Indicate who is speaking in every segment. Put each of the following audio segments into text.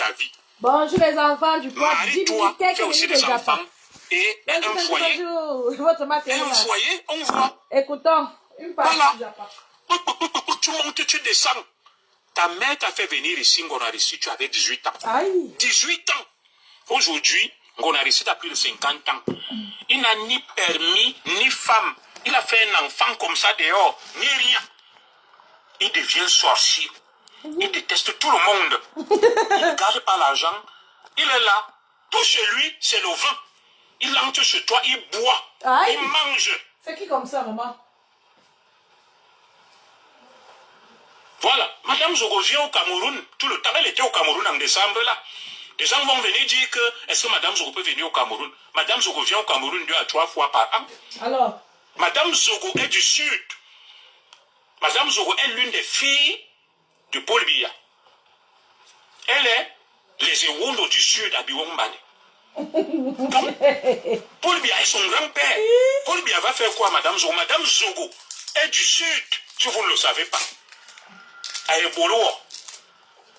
Speaker 1: ta vie.
Speaker 2: Bonjour les enfants du poids.
Speaker 1: Marie-toi, fais aussi des enfants. Et un foyer. Un foyer, on voit.
Speaker 2: Écoutons, une partie
Speaker 1: voilà.
Speaker 2: du Japon.
Speaker 1: Tu montes, tu descends. Ta mère t'a fait venir ici, Ngonarissi, tu avais 18 ans.
Speaker 2: Aïe.
Speaker 1: 18 ans. Aujourd'hui, Ngonarissi a plus de 50 ans. Il n'a ni permis, ni femme. Il a fait un enfant comme ça dehors, ni rien. Il devient sorcier. Il déteste tout le monde. Il ne garde pas l'argent. Il est là. Tout chez lui, c'est le vin. Il entre chez toi, il boit. Aïe. Il mange.
Speaker 2: C'est qui comme ça, maman?
Speaker 1: Voilà. Madame Zogo vient au Cameroun. Tout le temps, elle était au Cameroun en décembre, là. Les gens vont venir dire que, est-ce que Madame Zogo peut venir au Cameroun? Madame Zogo vient au Cameroun 2 à 3 fois par an. Alors? Madame Zogo est du Sud. Madame Zogo est l'une des filles de Paul Biya. Elle est les Ewundo du Sud à Biwombane. Donc, Paul Biya est son grand-père. Paul Biya va faire quoi, Madame Zogo? Madame Zogo est du Sud, si vous ne le savez pas. À Ebolo.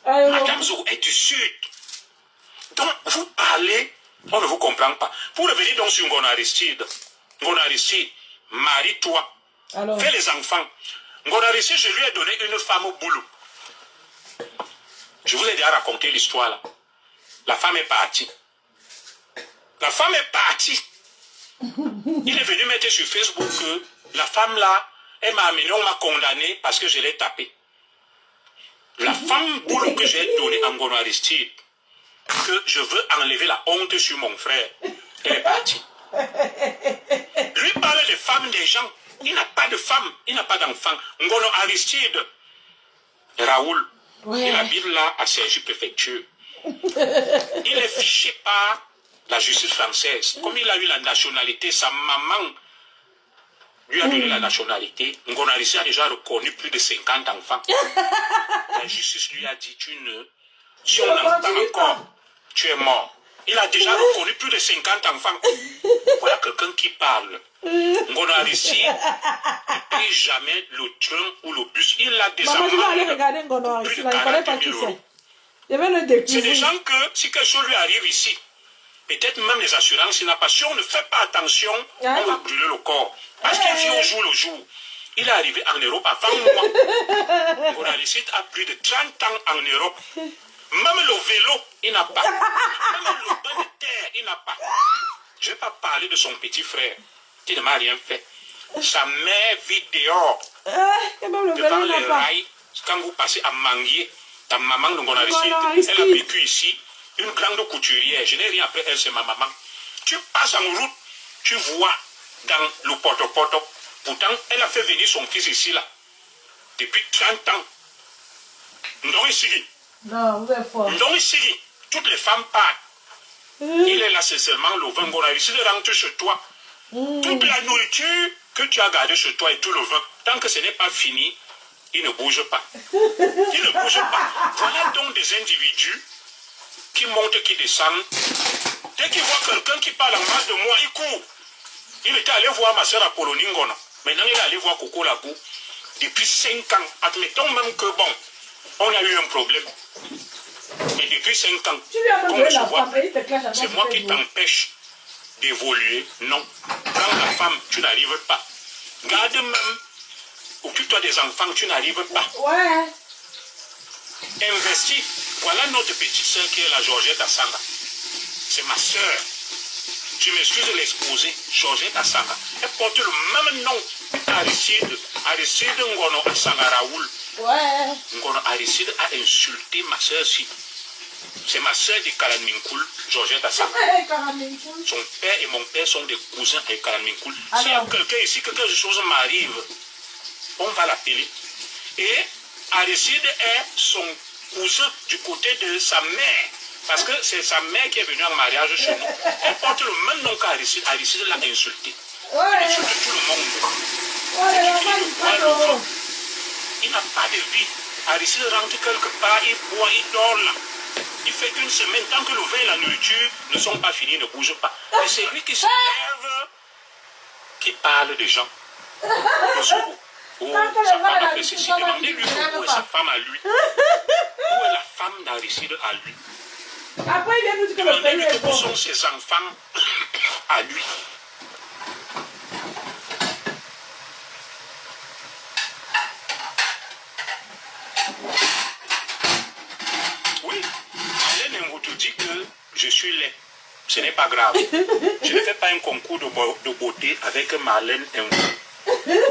Speaker 1: Madame Zogo est du Sud. Donc, vous parlez, on ne vous comprend pas. Pour revenir donc sur Ngonarissi, marie-toi, fais les enfants. Ngonarissi, je lui ai donné une femme au boulot. Je vous ai déjà raconté l'histoire là. La femme est partie. La femme est partie. Il est venu mettre sur Facebook que la femme là, elle m'a amené, on m'a condamné parce que je l'ai tapé. La femme boulot que j'ai donnée en Ngonarissi, que je veux enlever la honte sur mon frère, elle est partie. Lui parle des femmes des gens. Il n'a pas de femme, il n'a pas d'enfant. Ngono Aristide, Raoul, il habite là à Cergy-Préfecture. Il est fiché par la justice française. Comme il a eu la nationalité, sa maman lui a donné la nationalité. Ngono Aristide a déjà reconnu plus de 50 enfants. La justice lui a dit, si on entend encore, tu es mort. Il a déjà reconnu plus de 50 enfants. Voilà quelqu'un qui parle. Ngonarissi ne paye jamais le train ou le bus. Il a des amendes. Plus de 40 000 euros. C'est des gens que, si quelque chose lui arrive ici, peut-être même les assurances, il n'a pas. Si on ne fait pas attention, on va brûler le corps. Parce qu'il vit au jour le jour. Il est arrivé en Europe avant moi. Ngonarissi a plus de 30 ans en Europe. Même le vélo, il n'a pas. Même le bain de terre, il n'a pas. Je ne vais pas parler de son petit frère, qui ne m'a rien fait. Sa mère vit dehors, devant les rails. Quand vous passez à Manguier, ta maman de Ngonarissi, elle a vécu ici, une grande couturière. Je n'ai rien après elle, c'est ma maman. Tu passes en route, tu vois dans le poto-poto. Pourtant, elle a fait venir son fils ici, là, depuis 30 ans. Non, ici.
Speaker 2: Non, vous êtes fort.
Speaker 1: Donc ici, toutes les femmes partent. Il est là, c'est seulement le vin. Ngonarissi rentre chez toi. Toute la nourriture que tu as gardée chez toi et tout le vin, tant que ce n'est pas fini, il ne bouge pas. Il ne bouge pas. Voilà donc des individus qui montent, qui descendent. Dès qu'ils voient quelqu'un qui parle en face de moi, il court. Il était allé voir ma soeur Apollonie Ngono. Maintenant, il est allé voir Coco Lagou. Depuis 5 ans, admettons même que bon, on a eu un problème. Mais depuis 5 ans, c'est moi qui t'empêche d'évoluer. Non. Quand la femme, tu n'arrives pas. Garde même, occupe-toi des enfants, tu n'arrives pas. Ouais. Investis. Voilà notre petite soeur qui est la Georgette Asanga. C'est ma soeur. Je m'excuse de l'exposer. Georgette Asanga. Elle porte le même nom. Aristide Ngono Asanga Raoul. Ouais. Ngono Aristide a insulté ma soeur si. C'est ma soeur de Kalanminkoul, Georgette Asanga. Son père et mon père sont des cousins avec Kalanminkoul. S'il y a quelqu'un ici, quelque chose m'arrive, on va l'appeler. Et Aristide est son cousin du côté de sa mère. Parce que c'est sa mère qui est venue en mariage chez nous. Elle porte le même nom qu'Aristide. Aristide l'a insulté. Il insulte tout le monde. Il n'a pas de vie. Aristide rentre quelque part, il boit, il dort là. Il fait une semaine, tant que le vin et la nourriture ne sont pas finis, ne bougent pas. Et c'est lui qui se lève, qui parle des gens. Oh, sa femme a fait ceci. Demandez-lui où est sa femme à lui. Où est la femme d'Aristide à lui?
Speaker 2: Après, il vient nous dire que le pays
Speaker 1: Demandez-lui
Speaker 2: est
Speaker 1: que
Speaker 2: bon.
Speaker 1: où sont ses enfants à lui. Oui, Marlène Nwutu dit que je suis laid. Ce n'est pas grave. Je ne fais pas un concours de beauté avec Marlène Nwutu.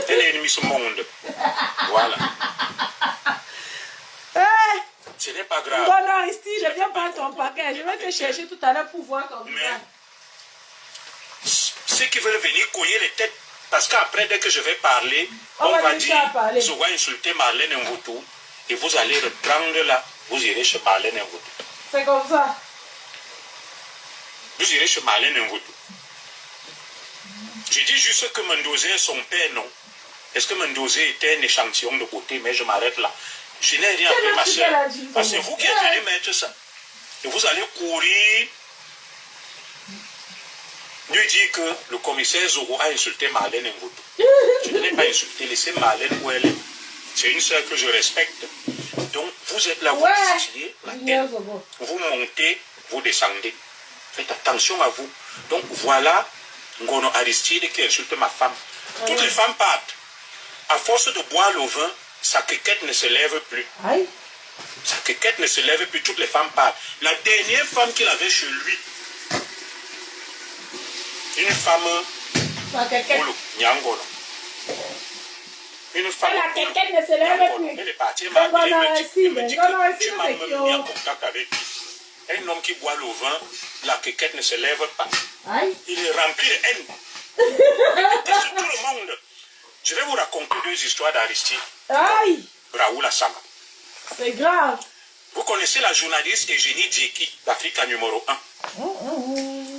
Speaker 1: Elle est Miss Monde. Voilà. Ce n'est pas grave.
Speaker 2: Non, non, ici, je viens prendre ton paquet. Je vais te chercher tout à l'heure pour voir ton visage.
Speaker 1: Ceux qui veulent venir cogner les têtes, parce qu'après, dès que je vais parler, on va dire, je vais insulter Marlène Nwutu, et vous allez reprendre là, vous irez chez Marlène Nwutu.
Speaker 2: C'est comme ça.
Speaker 1: Vous irez chez Marlène Nwutu. Je dis juste que Mendozé est son père, non. Est-ce que Mendozé était un échantillon de beauté? Mais je m'arrête là. Je n'ai rien appris, ma soeur. Parce que c'est vous qui êtes venu mettre ça. Et vous allez courir lui dire que le commissaire Zogo a insulté Marlène Nwutu. Je ne l'ai pas insulté. Laissez Marlène où elle est. C'est une soeur que je respecte. Donc, vous êtes là, vous distillez la tête. Vous montez, vous descendez. Faites attention à vous. Donc, voilà Ngono Aristide qui insulte ma femme. Toutes les femmes partent. À force de boire le vin, sa quéquette ne se lève plus.
Speaker 2: Aïe.
Speaker 1: Sa quéquette ne se lève plus, toutes les femmes partent. La dernière femme qu'il avait chez lui, une femme, Nyangono. Une femme,
Speaker 2: la quéquette ne se lève plus.
Speaker 1: Elle est partie, elle me dit que tu m'as même mis en contact avec lui. Un homme qui boit le vin, la quéquette ne se lève pas.
Speaker 2: Aïe.
Speaker 1: Il est rempli de haine. Il déteste tout le monde. Je vais vous raconter deux histoires d'Aristide.
Speaker 2: Aïe.
Speaker 1: Raoul Assama.
Speaker 2: C'est grave.
Speaker 1: Vous connaissez la journaliste Eugénie Dieki, d'Africa numéro 1.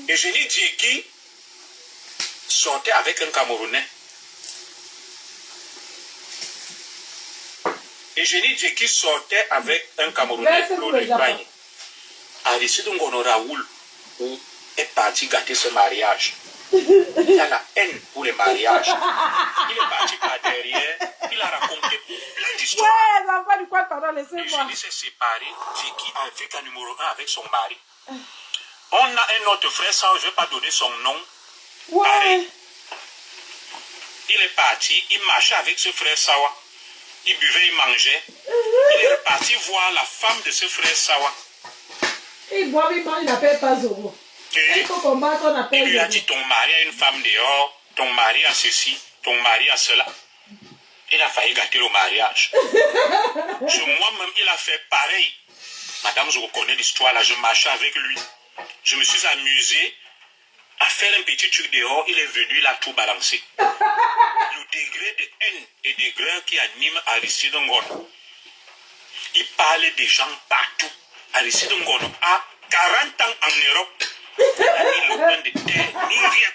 Speaker 1: Eugénie Dieki sortait avec un Camerounais. Eugénie Dieki sortait avec un Camerounais, Claude Espagne. Aristide Ngono Raoul est parti gâter ce mariage. Il a la haine pour les mariages. Il est parti par derrière. Il a raconté plein d'histoires.
Speaker 2: Ouais, les enfants du quoi pendant laissez-moi.
Speaker 1: Eugénie s'est séparée, Dieki Africa numéro 1 avec son mari. On a un autre frère, ça, je ne vais pas donner son nom.
Speaker 2: Ouais.
Speaker 1: Pareil. Il est parti, il marchait avec ce frère Sawa. Il buvait, il mangeait. Il est reparti voir la femme de ce frère Sawa.
Speaker 2: Il boit, il mange, il n'appelle pas Zogo. Il faut combattre, on appelle.
Speaker 1: Il lui a dit, ton mari a une femme dehors, ton mari a ceci, ton mari a cela. Il a failli gâter le mariage. Moi-même, il a fait pareil. Madame, je reconnais l'histoire là, je marchais avec lui. Je me suis amusé à faire un petit truc dehors, il est venu, il a tout balancé. Le degré de haine et d'aigreur qui anime Aristide Ngono. Il parlait des gens partout. Aristide Ngono a 40 ans en Europe. Il n'a ni le pain de terre, ni rien.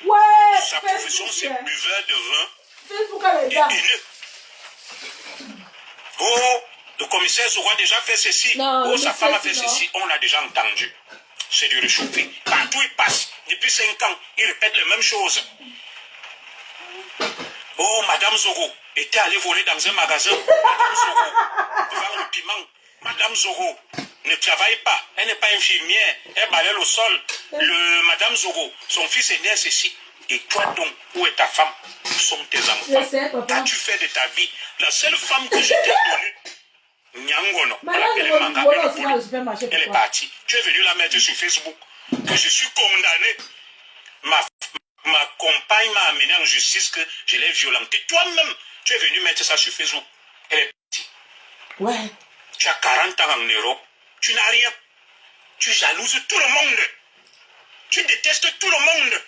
Speaker 2: Ouais.
Speaker 1: Sa profession, c'est buveur de vin et haineux. Oh, le commissaire Zogo a déjà fait ceci.
Speaker 2: Non,
Speaker 1: oh, sa femme a fait ceci. On a déjà entendu. C'est du réchauffé. Partout il passe, depuis 5 ans, il répète les mêmes choses. Oh, Madame Zogo était allée voler dans un magasin. Madame Zogo, devant le piment. Madame Zogo ne travaille pas. Elle n'est pas infirmière. Elle balaye au sol. Madame Zogo, son fils est né à ceci. Et toi donc, où est ta femme? Où sont tes enfants? Qu'as-tu fait de ta vie? La seule femme que je t'ai connue, Nyangono, elle est partie. Tu es venu la mettre sur Facebook. Que je suis condamné. Ma compagne m'a amené en justice que je l'ai violentée. Toi-même, tu es venu mettre ça sur Facebook. Elle est partie.
Speaker 2: Ouais.
Speaker 1: Tu as 40 ans en Europe. Tu n'as rien. Tu jalouses tout le monde. Tu détestes tout le monde.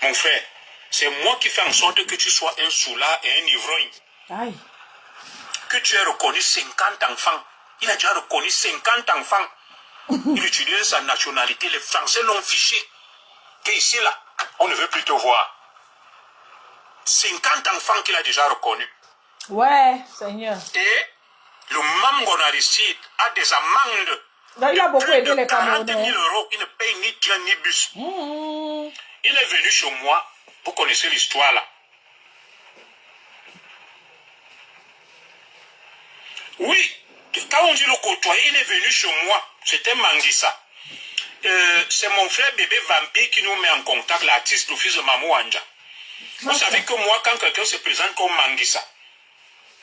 Speaker 1: Mon frère, c'est moi qui fais en sorte que tu sois un soulard et un ivrogne.
Speaker 2: Aïe.
Speaker 1: Que tu aies reconnu 50 enfants. Il a déjà reconnu 50 enfants. Il utilise sa nationalité. Les Français l'ont fiché. Qu'ici, là, on ne veut plus te voir. 50 enfants qu'il a déjà reconnus.
Speaker 2: Ouais, Seigneur.
Speaker 1: Et le même Ngono Aristide a des amendes.
Speaker 2: Il a beaucoup aidé les
Speaker 1: 40
Speaker 2: Camerounais.
Speaker 1: 000 €. Il ne paye ni train ni bus. Il est venu chez moi. Vous connaissez l'histoire là. Oui, de Quand on dit le côtoyer, il est venu chez moi. C'était Manguissa. C'est mon frère bébé vampire qui nous met en contact, l'artiste, le fils de Mamou Wanja. Vous savez que moi, quand quelqu'un se présente comme Manguissa,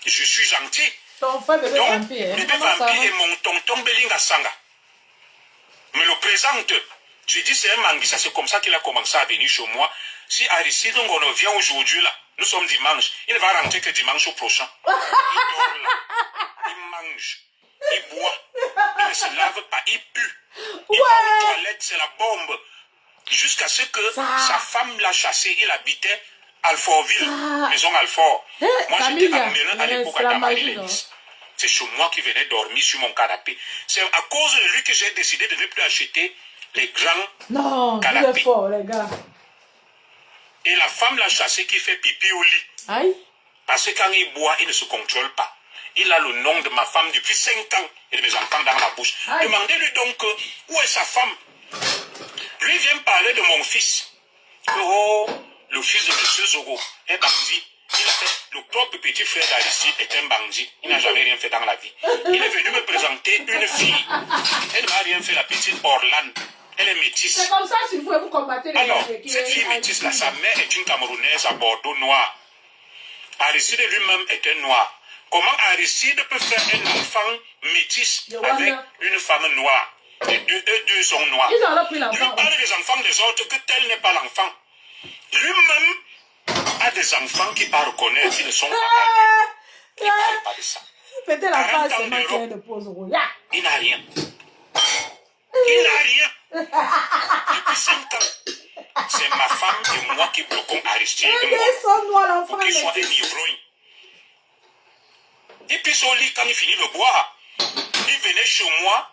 Speaker 1: je suis gentil.
Speaker 2: Ton frère bébé
Speaker 1: Donc,
Speaker 2: vampire.
Speaker 1: bébé vampire est mon tonton Belinga Sanga. Me le présente. Je dis c'est un Manguissa, c'est comme ça qu'il a commencé à venir chez moi. Si Aristide on vient aujourd'hui là, nous sommes dimanche, il ne va rentrer que dimanche au prochain. Il dort là, il mange, il boit, il ne se lave pas, il pue. Il va aux toilettes, c'est la bombe. Jusqu'à ce que sa femme l'a chassé, il habitait Alfortville, maison Alfort. Moi j'étais à l'époque à Damary-les-Lys. C'est chez moi qui venait dormir sur mon canapé. C'est à cause de lui que j'ai décidé de ne plus acheter les grands canapés.
Speaker 2: Non, il est fort, les gars.
Speaker 1: Et la femme l'a chassé qui fait pipi au lit.
Speaker 2: Aïe.
Speaker 1: Parce que quand il boit, il ne se contrôle pas. Il a le nom de ma femme depuis 5 ans et de mes enfants dans la bouche. Demandez-lui donc où est sa femme. Lui vient parler de mon fils. Oh, le fils de M. Zogo est bandit. Il a fait, le propre petit frère d'Aristide est un bandit. Il n'a jamais rien fait dans la vie. Il est venu me présenter une fille. Elle n'a rien fait, la petite Orlane. Elle est métisse.
Speaker 2: C'est comme ça si vous combattez les
Speaker 1: Alors, cette fille métisse là, sa mère est une Camerounaise à Bordeaux noire. Aristide lui-même est un noir. Comment Aristide peut faire un enfant métis avec une femme noire? Eux deux sont noirs.
Speaker 2: Ils ont pris l'enfant.
Speaker 1: Lui parle des enfants des autres que tel n'est pas l'enfant. Lui-même a des enfants qui pas reconnaître s'ils ne sont pas adultes. Il ne parle pas de ça.
Speaker 2: Peut-être la phrase c'est moi qui ai de pause.
Speaker 1: Il n'a rien. Il n'a rien. Depuis 5 ans, c'est ma femme et moi qui bloquons Aristide. Pour qu'il soit un ivrogne. Et puis son lit, quand il finit de boire, il venait chez moi,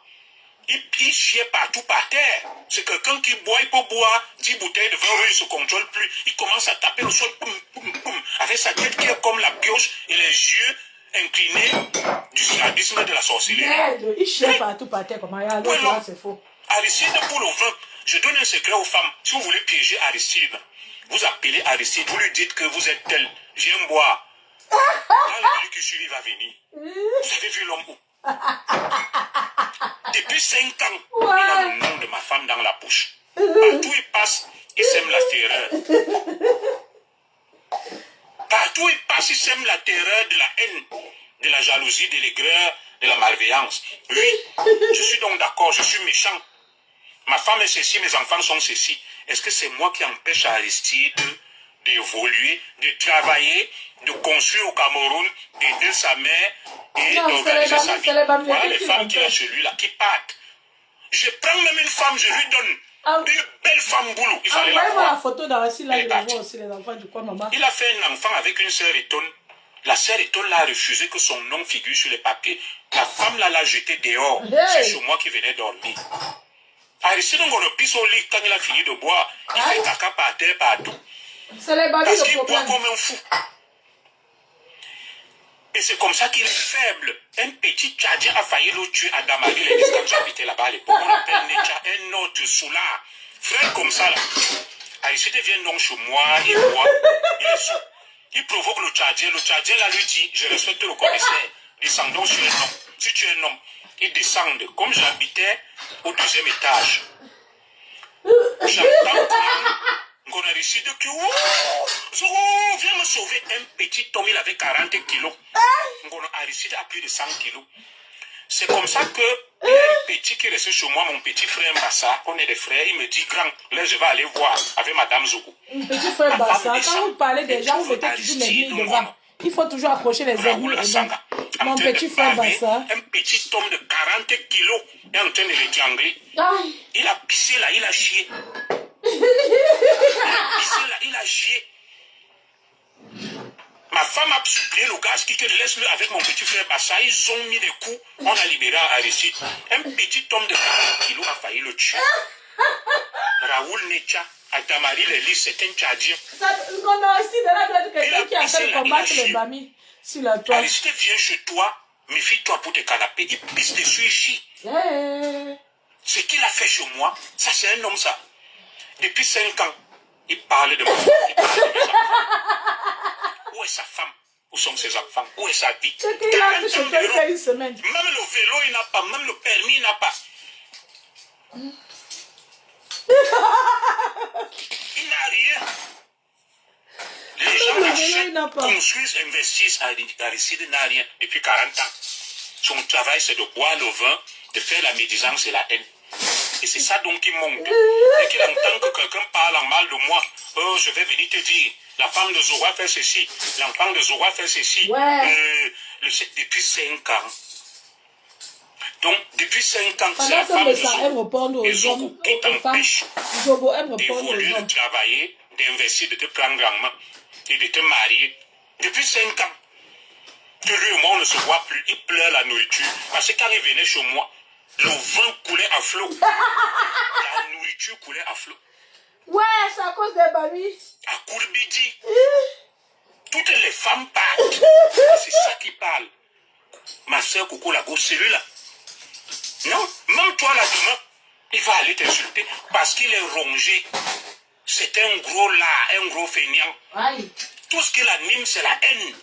Speaker 1: il chiait partout par terre. C'est quelqu'un qui boit, il peut boire 10 bouteilles de vin rouge, il ne se contrôle plus. Il commence à taper le sol, poum, poum, poum, avec sa tête qui est comme la pioche et les yeux inclinés du sadisme de la sorcellerie.
Speaker 2: Il chiait partout par terre, comment il y a c'est faux.
Speaker 1: Aristide pour le vin, je donne un secret aux femmes. Si vous voulez piéger Aristide, vous appelez Aristide, vous lui dites que vous êtes tel, viens boire. Quand le lieu qui suit, il va venir. Vous avez vu l'homme où? Depuis 5 ans, il a le nom de ma femme dans la bouche. Partout il passe, il sème la terreur. Partout il passe, il sème la terreur de la haine, de la jalousie, de l'aigreur, de la malveillance. Oui, je suis donc d'accord, je suis méchant. Ma femme est ceci, mes enfants sont ceci. Est-ce que c'est moi qui empêche Aristide d'évoluer, de travailler, de construire au Cameroun, d'aider sa mère et d'organiser sa vie? Voilà les femmes qu'il a chez lui là, qui partent. Je prends même une femme, je lui donne une belle femme boulot. Il fallait la voir.
Speaker 2: La photo d'Aristide là, il voit aussi les enfants du coin, maman.
Speaker 1: Il a fait un enfant avec une sœur étonne. La sœur étonne l'a refusé que son nom figure sur les papiers. La femme là l'a jeté dehors. C'est chez moi qui venait dormir. Aristide, on le pisse au lit quand il a fini de boire. Il fait caca par terre partout. Parce qu'il boit comme un fou. Et c'est comme ça qu'il est faible. Un petit Tchadien a failli le tuer à Damary-les-Lys quand j'habitais là-bas à l'époque. On appelle Necha un autre soulard. Frère comme ça là. Aristide vient donc chez moi, il boit, il est sous. Il provoque le Tchadien. Le Tchadien là lui dit, je respecte le commissaire. Descendons sur un homme. Si tu es un homme, ils descendent. Comme j'habitais au 2e étage. J'entends qu'on a réussi de que viens me sauver. Un petit homme, il avait 40 kilos. On a réussi à plus de 100 kilos. C'est comme ça que il y a un petit qui restait chez moi, mon petit frère Mbassa. On est des frères. Il me dit, grand, là je vais aller voir avec Madame Zogo.
Speaker 2: Petit frère Mbassa, quand vous parlez des gens, vous mettez toujours les lignes devant. Il faut toujours accrocher les aiguilles. Mon petit frère Mbassa.
Speaker 1: Un petit homme de 40 kilos est en train de l'étrangler. Il a pissé là, il a chié. Il a chié. Ma femme a supplié le gars qui laisse-le avec mon petit frère Bassa. Ils ont mis des coups. On a libéré Aristide. Un petit homme de 40 kilos a failli le tuer. Raoul Necha à Damary-les-Lys, c'est un Tchadien.
Speaker 2: Il a pissé là, il a chié.
Speaker 1: Aristide vient chez toi, méfie-toi pour tes canapés. Il pisse dessus, il chie. Ce qu'il a fait chez moi, ça c'est un homme ça. Depuis 5 ans, il parle de ma femme, il parle de mes enfants. Où est sa femme? Où sont ses enfants? Où est sa vie?
Speaker 2: C'est qu'il a fait chez toi, il fait une semaine.
Speaker 1: Même le vélo, il n'a pas. Même le permis, il n'a pas. Il n'a rien. Les gens achètent, construisent, investissent. Aristide n'a rien depuis 40 ans. Son travail, c'est de boire le vin, de faire la médisance et la haine. Et c'est ça donc qui monte. Dès qu'il entend que quelqu'un parle en mal de moi, oh, je vais venir te dire, la femme de Zora fait ceci, l'enfant de Zora fait ceci.
Speaker 2: Ouais.
Speaker 1: Depuis 5 ans. Donc, depuis 5 ans, c'est la femme de Zora qui t'empêche d'évoluer, de travailler, d'investir, de te prendre en main et de te marier. Depuis 5 ans, que lui et moi, on ne se voit plus. Il pleure la nourriture. Parce que quand il venait chez moi, le vin coulait à flot. La nourriture coulait à flot.
Speaker 2: Ouais, c'est à cause des mamies.
Speaker 1: À Kourbidi. Toutes les femmes parlent. C'est ça qui parle. Ma soeur Coco Lago, c'est lui-là. Non, même toi là demain, il va aller t'insulter parce qu'il est rongé. C'est un gros lard, un gros feignant.
Speaker 2: Aïe.
Speaker 1: Tout ce qui l'anime, c'est la haine.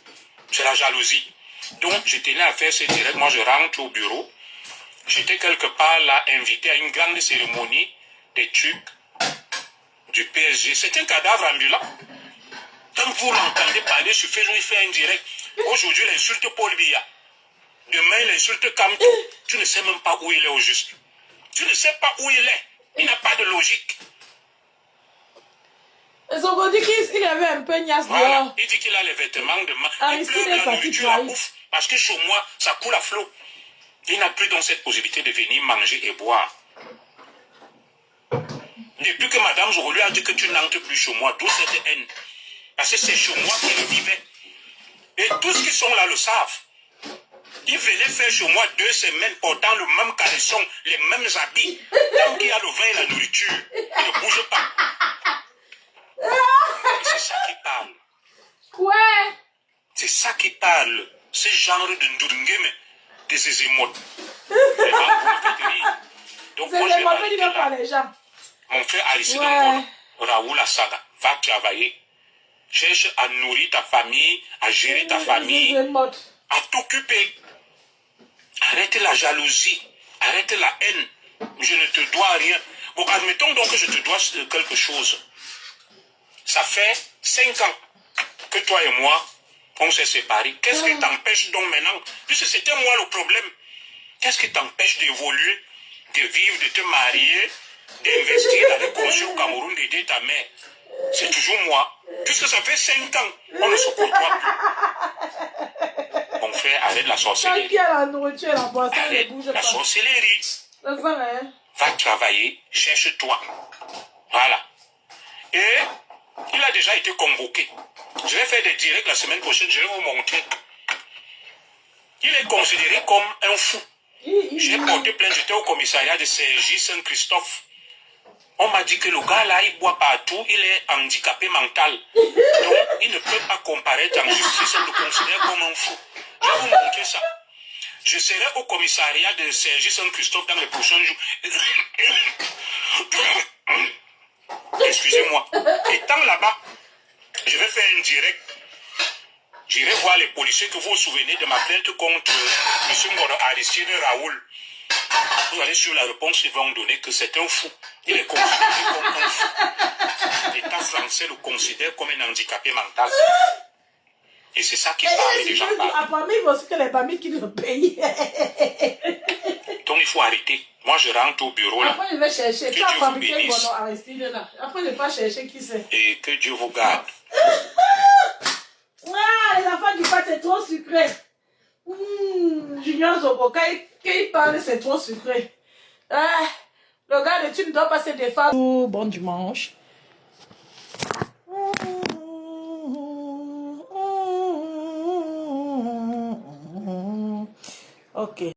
Speaker 1: C'est la jalousie. Donc, je tenais à faire ce direct. Moi, je rentre au bureau. J'étais quelque part là, invité à une grande cérémonie des trucs du PSG. C'est un cadavre ambulant. Quand vous l'entendez parler sur Facebook, il fait un direct. Aujourd'hui, il insulte Paul Biya. Demain, il insulte Kamto. Tu ne sais même pas où il est au juste. Tu ne sais pas où il est. Il n'a pas de logique.
Speaker 2: Ils ont dit qu'il avait un peu niasse dehors.
Speaker 1: Il dit qu'il a les vêtements de main. Il pleure la nourriture, la bouffe. Parce que chez moi, ça coule à flot. Il n'a plus donc cette possibilité de venir manger et boire. Depuis que Madame Zoro lui a dit que tu n'entres plus chez moi, d'où cette haine? Parce que c'est chez moi qu'il vivait. Et tous ceux qui sont là le savent. Il venait faire chez moi 2 semaines portant le même caleçon, les mêmes habits. Tant qu'il y a le vin et la nourriture, il ne bouge pas. Et c'est ça qui parle.
Speaker 2: Ouais.
Speaker 1: C'est ça qui parle. Ce genre de ndurungeme, de ces émotes. Donc moi je vais m'arrêter là. Mon frère Aristide Raoul Asaga, va travailler. Cherche à nourrir ta famille, à gérer ta famille, à t'occuper. Arrête la jalousie, arrête la haine. Je ne te dois rien. Bon, admettons donc que je te dois quelque chose. Ça fait 5 ans que toi et moi, on s'est séparés. Qu'est-ce qui t'empêche donc maintenant? Puisque c'était moi le problème. Qu'est-ce qui t'empêche d'évoluer, de vivre, de te marier, d'investir dans les projets au Cameroun, d'aider ta mère? C'est toujours moi. Puisque ça fait 5 ans, on ne se côtoie plus. Mon frère, arrête la sorcellerie. Arrête la sorcellerie. Va travailler, cherche-toi. Voilà. Et il a déjà été convoqué. Je vais faire des directs la semaine prochaine, je vais vous montrer. Il est considéré comme un fou. J'ai porté plainte, j'étais au commissariat de Cergy Saint-Christophe. On m'a dit que le gars là, il boit partout, il est handicapé mental. Donc, il ne peut pas comparaître en justice, on le considère comme un fou. Je vais vous montrer ça. Je serai au commissariat de Cergy Saint-Christophe dans les prochains jours. Excusez-moi. Étant là-bas, je vais faire un direct. J'irai voir les policiers que vous vous souvenez de ma plainte contre M. Ngoro Aristide Raoul. Vous allez sur la réponse, ils vont donner que c'est un fou. Il est considéré comme un fou. L'État français le considère comme un handicapé mental. Et c'est ça qui parle des gens.
Speaker 2: Apparemment, il faut aussi que les familles qui le payent.
Speaker 1: Donc il faut arrêter. Moi, je rentre au bureau là.
Speaker 2: Après, je vais chercher. Tu as fabriqué Ngoro Aristide là. Après, je ne vais pas chercher qui c'est.
Speaker 1: Et que Dieu vous garde.
Speaker 2: Ah, les enfants du pâte, c'est trop sucré. Junior Zobo, quand il parle, c'est trop sucré. Ah, le gars de tu ne dois pas se défendre. Bon dimanche. Ok.